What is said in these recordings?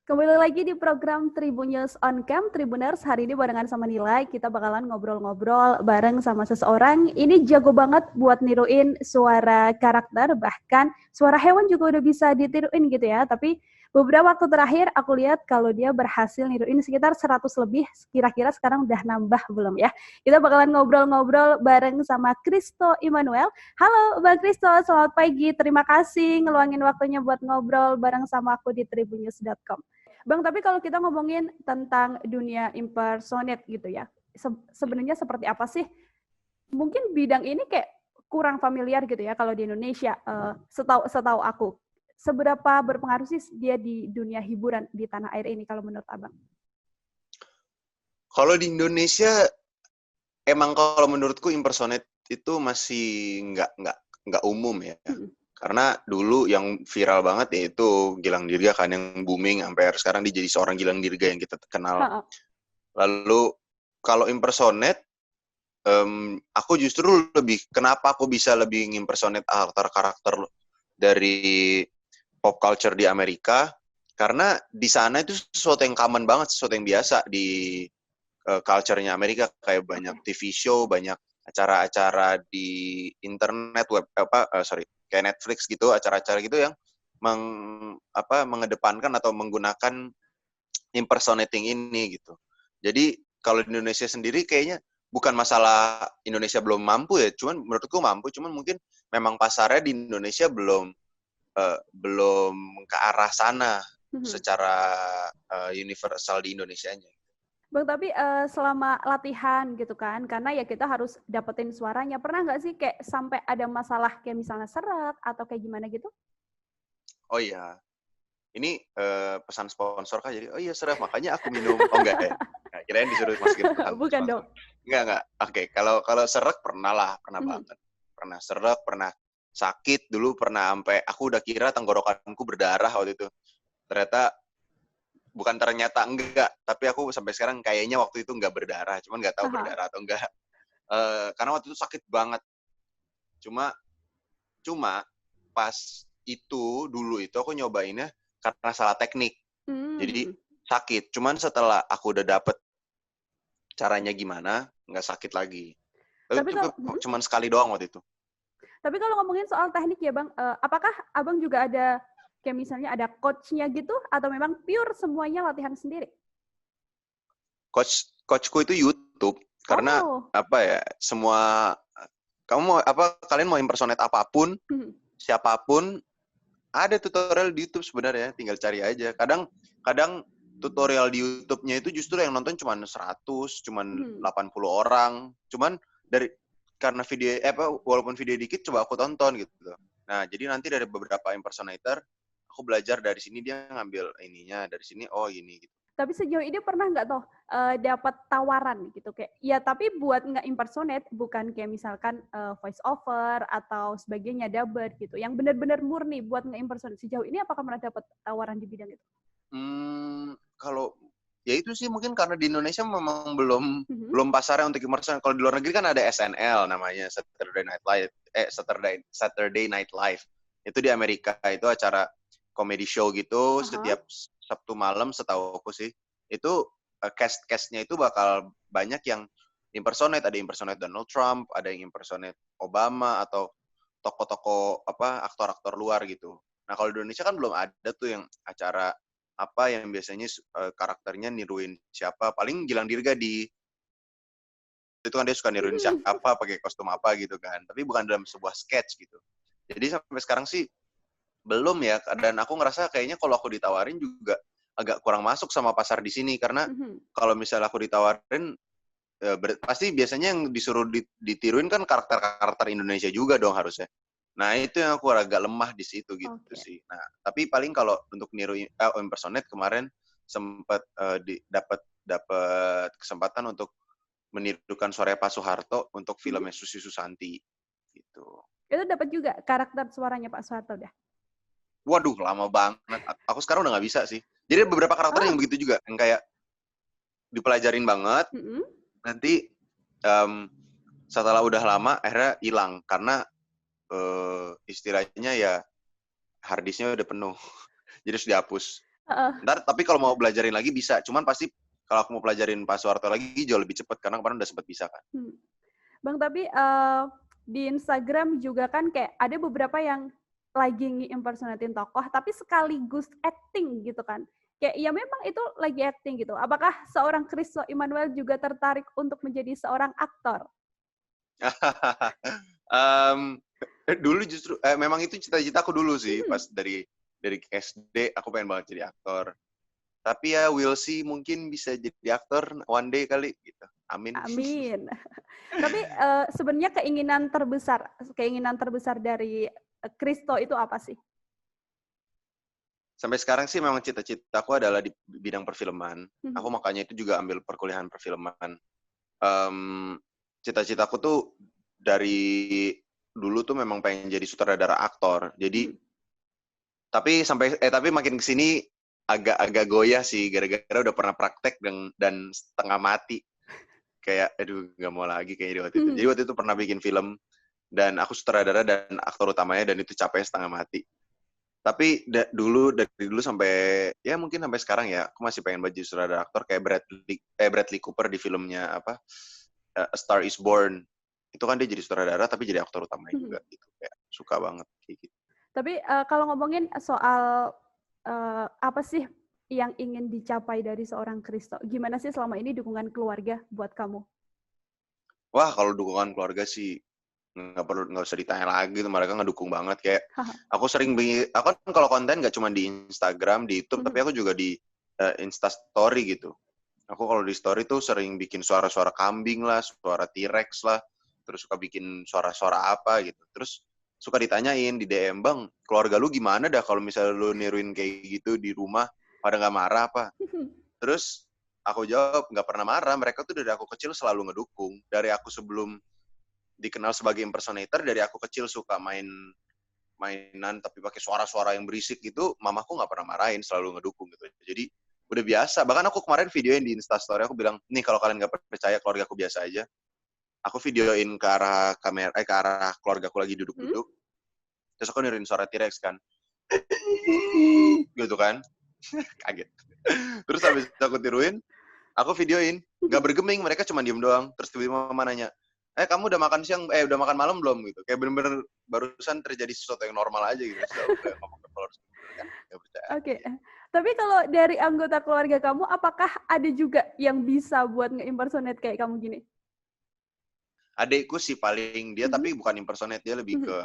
Kembali lagi di program Tribun News on Cam, Tribuners. Hari ini barengan sama Nilai, kita bakalan ngobrol-ngobrol bareng sama seseorang. Ini jago banget buat niruin suara karakter, bahkan suara hewan juga udah bisa ditiruin gitu ya. Tapi beberapa waktu terakhir aku lihat kalau dia berhasil niruin sekitar 100 lebih, kira-kira sekarang udah nambah belum ya? Kita bakalan ngobrol-ngobrol bareng sama Christo Immanuel. Halo Bang Christo, selamat pagi. Terima kasih ngeluangin waktunya buat ngobrol bareng sama aku di tribunnews.com. Bang, tapi kalau kita ngomongin tentang dunia impersonate gitu ya, sebenarnya seperti apa sih? Mungkin bidang ini kayak kurang familiar gitu ya kalau di Indonesia. Setahu aku, seberapa berpengaruh sih dia di dunia hiburan di tanah air ini kalau menurut Abang? Kalau di Indonesia, emang kalau menurutku impersonate itu masih nggak umum ya. Karena dulu yang viral banget ya itu Gilang Dirga kan yang booming sampai sekarang dia jadi seorang Gilang Dirga yang kita kenal. Lalu kalau impersonate, aku justru kenapa aku bisa lebih impersonate karakter dari pop culture di Amerika, karena di sana itu sesuatu yang common banget, sesuatu yang biasa di culture-nya Amerika, kayak banyak TV show, banyak acara-acara di internet, kayak Netflix gitu, acara-acara gitu yang mengedepankan atau menggunakan impersonating ini gitu. Jadi kalau di Indonesia sendiri kayaknya bukan masalah Indonesia belum mampu ya, cuman menurutku mampu, cuman mungkin memang pasarnya di Indonesia belum ke arah sana secara universal di Indonesianya. Bang, tapi selama latihan gitu kan, karena ya kita harus dapetin suaranya, pernah nggak sih kayak sampai ada masalah kayak misalnya serak atau kayak gimana gitu? Oh iya, ini pesan sponsor kah? Jadi, oh iya serak, makanya aku minum. Oh enggak ya? Nah, kirain disuruh masukin pesan Bukan sponsor. dong. Enggak. Oke, kalau serak pernah banget. Pernah serak, pernah sakit dulu, pernah sampai aku udah kira tenggorokanku berdarah waktu itu. Ternyata enggak, tapi aku sampai sekarang kayaknya waktu itu enggak berdarah, cuman enggak tahu berdarah atau enggak. Karena waktu itu sakit banget. Cuma pas dulu itu aku nyobainnya karena salah teknik. Jadi sakit. Cuman setelah aku udah dapet caranya gimana, nggak sakit lagi. Tapi kalau Cuman sekali doang waktu itu. Tapi kalau ngomongin soal teknik ya Bang, apakah Abang juga ada kayak misalnya ada coach-nya gitu atau memang pure semuanya latihan sendiri? Coachku itu YouTube karena semua kalian mau impersonate apapun, siapapun, ada tutorial di YouTube sebenarnya, tinggal cari aja. Kadang tutorial di YouTube-nya itu justru yang nonton cuma 100, cuma 80 orang. Cuman karena walaupun video dikit, coba aku tonton gitu. Nah, jadi nanti dari beberapa impersonator, aku belajar dari sini, dia ngambil ininya, dari sini, oh ini gitu. Tapi sejauh ini pernah nggak toh dapat tawaran gitu kayak, ya tapi buat nggak impersonate, bukan kayak misalkan voice over atau sebagainya, dubber gitu, yang benar-benar murni buat nggak impersonate. Sejauh ini apakah pernah dapat tawaran di bidang itu? Kalau ya itu sih mungkin karena di Indonesia memang belum pasarnya untuk impersonate. Kalau di luar negeri kan ada SNL namanya, Saturday Night Live. Itu di Amerika, itu acara comedy show gitu setiap Sabtu malam setahu aku sih. Itu cast-castnya itu bakal banyak yang impersonate, ada impersonate Donald Trump, ada yang impersonate Obama atau tokoh-tokoh aktor-aktor luar gitu. Nah, kalau di Indonesia kan belum ada tuh yang acara yang biasanya karakternya niruin siapa, paling Gilang Dirga itu kan dia suka niruin siapa, pakai kostum apa gitu kan, tapi bukan dalam sebuah sketch gitu. Jadi sampai sekarang sih belum ya, dan aku ngerasa kayaknya kalau aku ditawarin juga agak kurang masuk sama pasar di sini, karena kalau misalnya aku ditawarin pasti biasanya yang disuruh ditiruin kan karakter-karakter Indonesia juga dong harusnya. Nah, itu yang aku agak lemah di situ gitu sih. Nah, tapi paling kalau untuk niru impersonate kemarin sempat dapat kesempatan untuk menirukan suara Pak Soeharto untuk filmnya Susi Susanti gitu. Itu dapat juga karakter suaranya Pak Soeharto dah. Waduh, lama banget. Aku sekarang udah nggak bisa sih. Jadi beberapa karakter yang begitu juga, yang kayak dipelajarin banget, nanti setelah udah lama akhirnya hilang karena istilahnya ya harddisknya udah penuh, jadi harus dihapus. Ntar, tapi kalau mau belajarin lagi bisa. Cuman pasti kalau aku mau pelajarin Pak Soeharto lagi jauh lebih cepat karena kemarin udah sempat bisa kan. Bang, tapi di Instagram juga kan kayak ada beberapa yang lagi nge-impersonating tokoh, tapi sekaligus acting gitu kan. Kayak ya memang itu lagi acting gitu. Apakah seorang Christo Immanuel juga tertarik untuk menjadi seorang aktor? Dulu justru memang itu cita-cita aku dulu sih pas dari SD aku pengen banget jadi aktor. Tapi ya we'll see, mungkin bisa jadi aktor one day kali gitu. Amin. Amin. Tapi sebenarnya keinginan terbesar dari Christo itu apa sih? Sampai sekarang sih memang cita-citaku adalah di bidang perfilman. Aku makanya itu juga ambil perkuliahan perfilman. Cita-citaku tuh dari dulu tuh memang pengen jadi sutradara aktor. Jadi tapi makin kesini agak goyah sih gara-gara udah pernah praktek dan setengah mati. Kayak aduh nggak mau lagi kayaknya di waktu itu. Jadi waktu itu pernah bikin film dan aku sutradara dan aktor utamanya dan itu capek setengah mati. Tapi dari dulu sampai ya mungkin sampai sekarang ya aku masih pengen jadi sutradara aktor kayak Bradley Cooper di filmnya apa A Star Is Born. Itu kan dia jadi sutradara tapi jadi aktor utamanya juga gitu. Kayak suka banget kayak gitu. Tapi kalau ngomongin soal apa sih yang ingin dicapai dari seorang Christo? Gimana sih selama ini dukungan keluarga buat kamu? Wah, kalau dukungan keluarga sih nggak usah ditanya lagi tuh, mereka ngedukung banget. Kayak aku kan kalau konten nggak cuma di Instagram, di YouTube, tapi aku juga di Insta Story gitu. Aku kalau di story tuh sering bikin suara-suara kambing lah, suara T-Rex lah, terus suka bikin suara-suara apa gitu. Terus suka ditanyain di DM, Bang, keluarga lu gimana dah kalau misalnya lu niruin kayak gitu di rumah, pada nggak marah apa? Terus aku jawab, nggak pernah marah, mereka tuh dari aku kecil selalu ngedukung. Dari aku sebelum dikenal sebagai impersonator, dari aku kecil suka mainan tapi pakai suara-suara yang berisik gitu, mamaku nggak pernah marahin, selalu ngedukung gitu. Jadi udah biasa. Bahkan aku kemarin videoin di Instastory, aku bilang, nih kalau kalian nggak percaya keluarga aku biasa aja, aku videoin ke arah ke arah keluarga aku lagi duduk-duduk, terus aku niruin suara T-Rex kan, gitu kan, kaget. Terus habis aku tiruin, aku videoin, nggak bergeming, mereka cuma diem doang. Terus tiba-tiba mama nanya, kamu udah makan siang, udah makan malam belum gitu. Kayak bener-bener barusan terjadi sesuatu yang normal aja gitu. So, ngomong ke followers kan, nggak percaya. Oke. Tapi kalau dari anggota keluarga kamu, apakah ada juga yang bisa buat nge-impersonate kayak kamu gini? Adekku sih paling dia, tapi bukan impersonate, dia lebih ke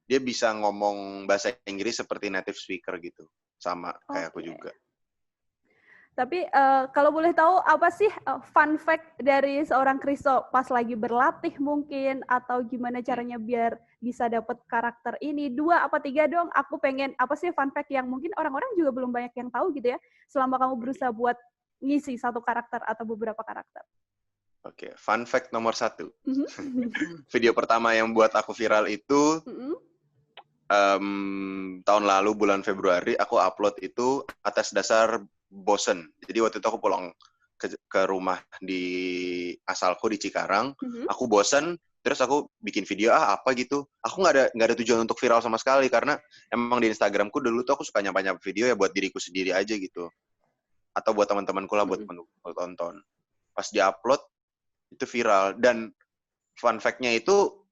dia bisa ngomong bahasa Inggris seperti native speaker gitu, sama kayak aku juga. Tapi kalau boleh tahu apa sih fun fact dari seorang Christo pas lagi berlatih mungkin, atau gimana caranya biar bisa dapet karakter ini? 2 apa 3 dong, aku pengen apa sih fun fact yang mungkin orang-orang juga belum banyak yang tahu gitu ya, selama kamu berusaha buat ngisi satu karakter atau beberapa karakter. Oke, fun fact nomor 1. Video pertama yang buat aku viral itu tahun lalu bulan Februari aku upload itu atas dasar bosen. Jadi waktu itu aku pulang ke rumah di asalku di Cikarang, aku bosen, terus aku bikin video apa gitu. Aku nggak ada tujuan untuk viral sama sekali karena emang di Instagramku dulu tuh aku suka nyampe video ya buat diriku sendiri aja gitu, atau buat teman-temanku lah buat tonton. Pas diupload itu viral dan fun fact-nya itu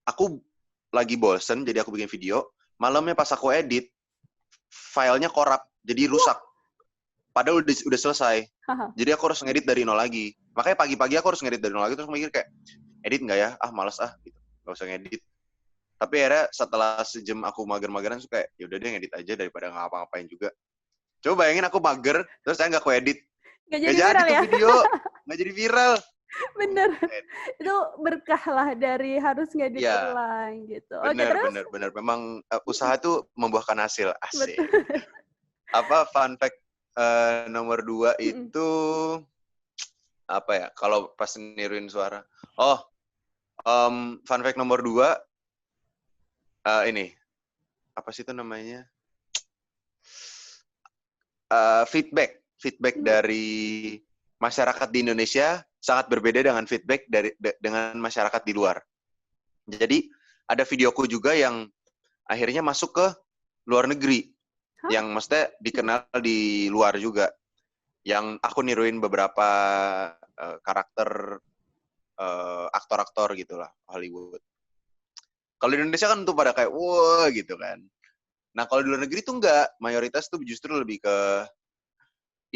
aku lagi bosen jadi aku bikin video, malamnya pas aku edit filenya korup jadi rusak. Padahal udah selesai. Jadi aku harus ngedit dari nol lagi. Makanya pagi-pagi aku harus ngedit dari nol lagi, terus mikir kayak, edit nggak ya? Males gitu. Nggak usah ngedit. Tapi akhirnya setelah sejam aku mager-mageran, suka kayak, yaudah deh ngedit aja daripada ngapa-ngapain juga. Coba bayangin aku mager, terus saya nggak aku edit. Nggak jadi viral tuh ya? video. Nggak jadi viral. Bener. Itu berkah lah dari harus ngedit ulang gitu. Bener. Memang usaha tuh membuahkan hasil. Asik. Apa fun fact nomor 2 itu apa ya? Kalau pas niruin suara. Fun fact nomor 2 ini apa sih itu namanya? Feedback dari masyarakat di Indonesia sangat berbeda dengan feedback dengan masyarakat di luar. Jadi ada videoku juga yang akhirnya masuk ke luar negeri. Yang maksudnya dikenal di luar juga. Yang aku niruin beberapa karakter aktor-aktor gitulah Hollywood. Kalau di Indonesia kan tuh pada kayak wah gitu kan. Nah kalau di luar negeri tuh enggak, mayoritas tuh justru lebih ke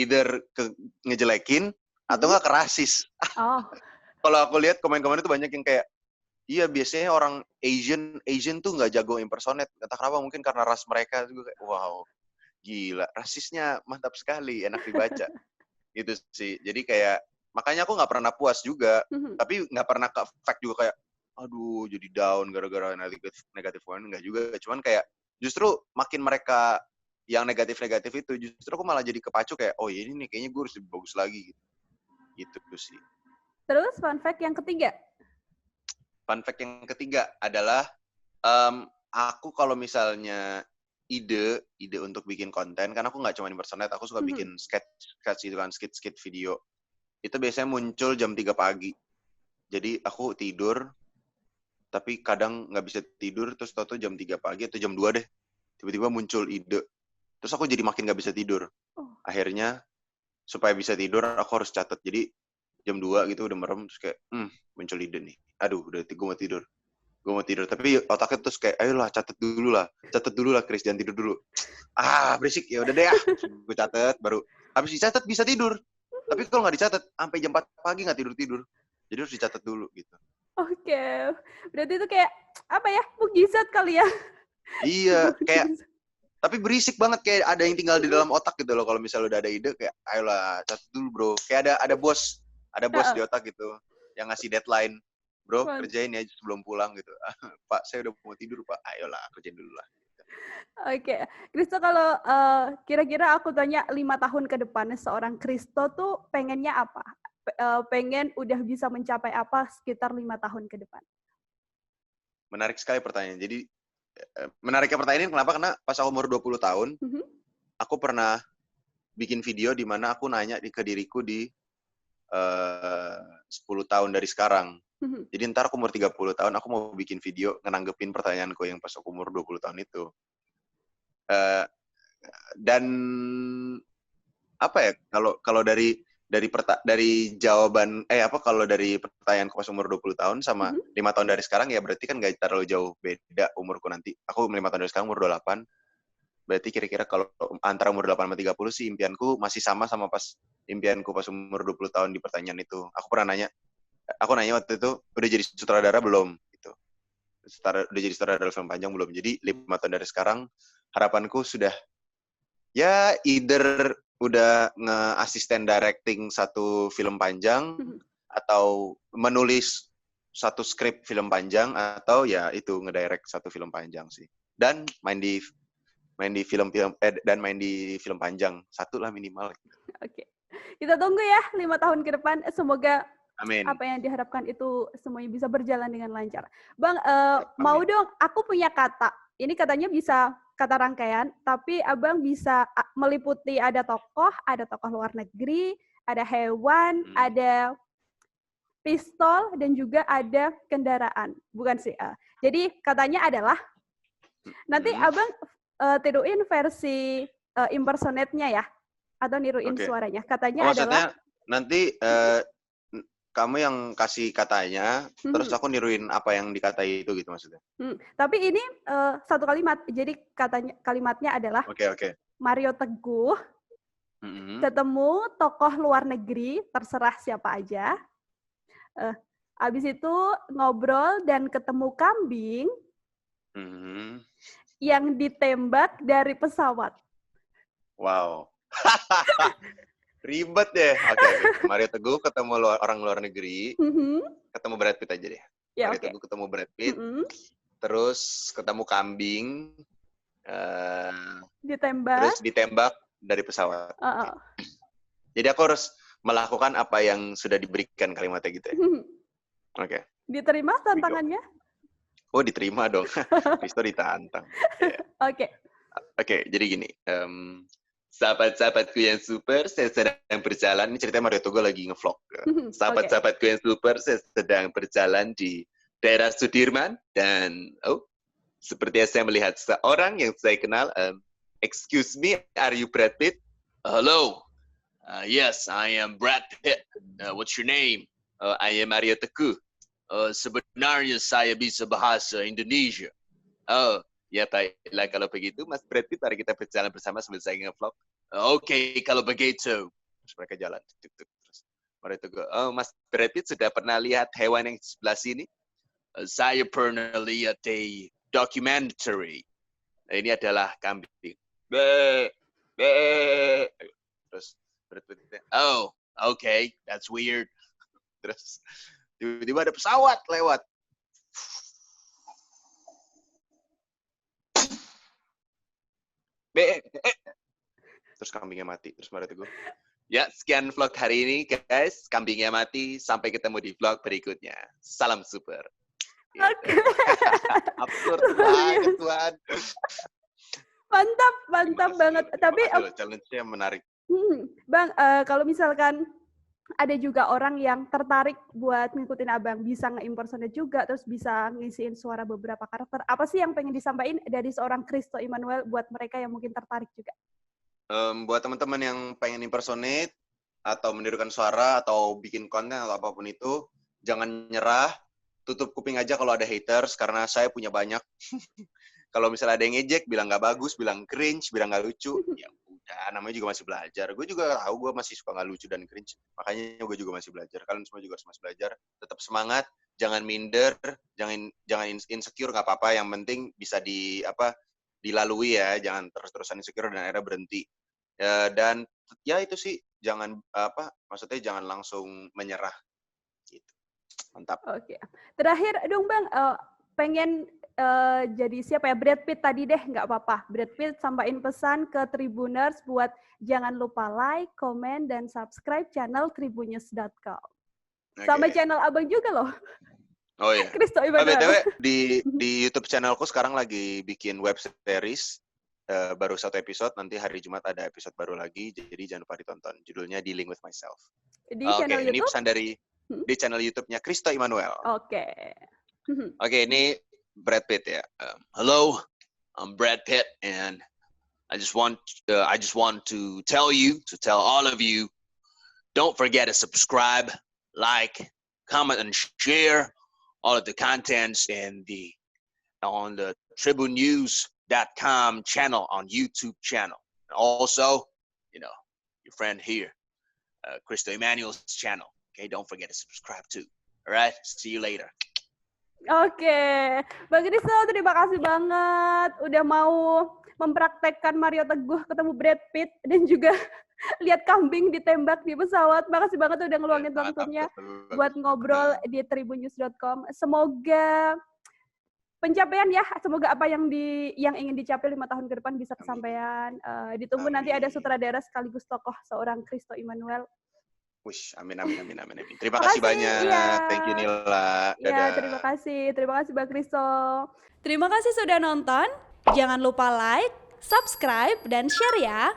either ke ngejelekin atau enggak ke rasis. Oh. Kalau aku lihat komen-komen itu banyak yang kayak, iya biasanya orang Asian tuh nggak jago impersonate. Entah kenapa, mungkin karena ras mereka juga kayak, wow, gila, rasisnya mantap sekali, enak dibaca. Gitu sih. Jadi kayak, makanya aku nggak pernah puas juga. Tapi nggak pernah ke fact juga kayak, aduh jadi down gara-gara negatif comment, nggak juga. Cuman kayak, justru makin mereka yang negatif-negatif itu, justru aku malah jadi kepacu kayak, oh ini nih kayaknya gue harus lebih bagus lagi. Gitu sih. Terus fun fact yang ketiga? Fun fact yang ketiga adalah aku kalau misalnya ide untuk bikin konten, kan aku nggak cuma impersonate, aku suka bikin sketch gitu kan, skit video. Itu biasanya muncul jam 3 pagi. Jadi aku tidur, tapi kadang nggak bisa tidur, terus tau-tau jam 3 pagi atau jam 2 deh, tiba-tiba muncul ide. Terus aku jadi makin nggak bisa tidur. Akhirnya, supaya bisa tidur, aku harus catat. Jadi jam 2 gitu udah merem, terus kayak, muncul ide nih. Aduh, udah gue mau tidur. Tapi otaknya terus kayak, ayolah catat dulu lah Chris, jangan tidur dulu. Berisik, ya udah deh ya. Gue catat, baru habis dicatat bisa tidur. Tapi kalau nggak dicatat, sampai jam 4 pagi nggak tidur. Jadi harus dicatat dulu gitu. Oke. Berarti itu kayak, apa ya, mukjizat kali ya? Iya, kayak, tapi berisik banget, kayak ada yang tinggal di dalam otak gitu loh. Kalau misalnya udah ada ide, kayak, ayolah catat dulu bro. Kayak ada bos di otak gitu, yang ngasih deadline. Bro, kerjain ya sebelum pulang gitu. Pak, saya udah mau tidur, Pak. Ayolah, kerjain dulu lah. Oke. Kristo, kalau kira-kira aku tanya 5 tahun ke depan, seorang Kristo tuh pengennya apa? Pengen udah bisa mencapai apa sekitar 5 tahun ke depan? Menarik sekali pertanyaan. Jadi, menariknya pertanyaan ini kenapa? Karena pas aku umur 20 tahun, aku pernah bikin video di mana aku nanya ke diriku di 10 tahun dari sekarang. Jadi ntar aku umur 30 tahun, aku mau bikin video ngenanggepin pertanyaanku yang pas aku umur 20 tahun itu. Dan apa ya, kalau dari jawaban, kalau dari pertanyaanku pas umur 20 tahun sama 5 tahun dari sekarang, ya berarti kan gak terlalu jauh beda umurku nanti. Aku 5 tahun dari sekarang umur 28. Berarti kira-kira kalau antara umur 8 sama 30 sih impianku masih sama pas impianku pas umur 20 tahun di pertanyaan itu. Aku nanya waktu itu, udah jadi sutradara belum? Gitu. Udah jadi sutradara film panjang belum? Jadi 5 tahun dari sekarang, harapanku sudah, ya either udah nge-asisten directing satu film panjang, atau menulis satu skrip film panjang, atau ya itu ngedirect satu film panjang sih. Dan main di film panjang satu lah minimal. Oke. Kita tunggu ya 5 tahun ke depan. Semoga Amin. Apa yang diharapkan itu semuanya bisa berjalan dengan lancar. Bang, mau dong, aku punya kata. Ini katanya bisa kata rangkaian, tapi Abang bisa meliputi ada tokoh luar negeri, ada hewan, ada pistol, dan juga ada kendaraan. Bukan sih. Jadi katanya adalah, nanti Abang tiruin versi impersonate-nya ya, atau niruin suaranya. Katanya maksudnya, adalah nanti kamu yang kasih katanya, terus aku niruin apa yang dikatai itu gitu maksudnya. Tapi ini satu kalimat, jadi kalimatnya adalah Mario Teguh ketemu tokoh luar negeri, terserah siapa aja. Abis itu ngobrol dan ketemu kambing yang ditembak dari pesawat. Wow. Ribet deh. Oke. Mario Teguh ketemu orang luar negeri, ketemu Brad Pitt aja deh. Mario Teguh ketemu Brad Pitt, terus ketemu kambing, terus ditembak dari pesawat. Jadi aku harus melakukan apa yang sudah diberikan kalimatnya gitu ya. Oke. Diterima tantangannya? Oh, diterima dong. Kristo ditantang. Oke, jadi gini. Sahabat-sahabatku yang super, saya sedang berjalan. Ini ceritanya Mario Teguh lagi nge-vlog. Sahabat-sahabatku yang super, saya sedang berjalan di daerah Sudirman. Dan, sepertinya saya melihat seorang yang saya kenal. Excuse me, are you Brad Pitt? Hello. Yes, I am Brad Pitt. What's your name? I am Aryo Teguh. Sebenarnya saya bisa bahasa Indonesia. Oh, ya baiklah kalau begitu, Mas Brad Pitt, mari kita berjalan bersama sambil saya nge-vlog. Oke, kalau begitu. Terus mereka jalan. Terus Aryo Teguh, oh Mas Brad Pitt sudah pernah lihat hewan yang di sebelah sini? Saya pernah lihat di documentary. Nah, ini adalah kambing. Be, be. Terus Brad Pitt, Oh, okay, that's weird. terus tiba-tiba ada pesawat lewat. Terus kambingnya mati. Terus Aryo Teguh, ya sekian vlog hari ini guys, kambingnya mati, sampai ketemu di vlog berikutnya. Salam super. Oke. Absurd banget Tuhan. Mantap banget. Tapi challenge-nya menarik. Bang, kalau misalkan ada juga orang yang tertarik buat ngikutin abang, bisa nge-impersonate juga, terus bisa ngisiin suara beberapa karakter. Apa sih yang pengen disampaikan dari seorang Christo Immanuel buat mereka yang mungkin tertarik juga? Buat teman-teman yang pengen impersonate atau menirukan suara atau bikin konten atau apapun itu, jangan nyerah, tutup kuping aja kalau ada haters, karena saya punya banyak. Kalau misalnya ada yang ngejek, bilang nggak bagus, bilang cringe, bilang nggak lucu, ya udah, namanya juga masih belajar. Gue juga tahu gue masih suka nggak lucu dan cringe, makanya gue juga masih belajar. Kalian semua juga masih belajar. Tetap semangat, jangan minder, jangan insecure, nggak apa-apa. Yang penting bisa dilalui ya, jangan terus-terusan insecure dan akhirnya berhenti. Dan ya itu sih, maksudnya jangan langsung menyerah. Gitu. Mantap. Oke. Terakhir dong Bang, pengen jadi siapa ya, Brad Pitt tadi deh, nggak apa-apa. Brad Pitt sampaikan pesan ke Tribuners buat jangan lupa like, komen, dan subscribe channel tribunnews.com. Okay. Sama channel abang juga loh. Oh iya. Christo Immanuel. BTW di YouTube channelku sekarang lagi bikin web series, baru 1 episode, nanti hari Jumat ada episode baru lagi, jadi jangan lupa ditonton. Judulnya Dealing with Myself. Di channel YouTube? Ini pesan dari di channel YouTube-nya Christo Immanuel. Oke. Oke, ini Brad Pitt ya. Hello, I'm Brad Pitt, and I just want to tell all of you, don't forget to subscribe, like, comment, and share all of the contents on the TribuneNews.com channel on YouTube channel. And also, your friend here, Christo Immanuel's channel. Okay, don't forget to subscribe too. All right, see you later. Oke, Bang Christo, terima kasih banget udah mau mempraktekkan Aryo Teguh ketemu Brad Pitt dan juga lihat kambing ditembak di pesawat. Makasih banget udah ngeluangin waktunya buat ngobrol di tribunnews.com. Semoga pencapaian ya, semoga apa yang ingin dicapai 5 tahun ke depan bisa kesampaian. Ditunggu nanti ada sutradara sekaligus tokoh seorang Christo Immanuel. Wish, amin. Terima kasih banyak. Ya. Thank you Nila. Ya, terima kasih Bang Christo. Terima kasih sudah nonton. Jangan lupa like, subscribe, dan share ya.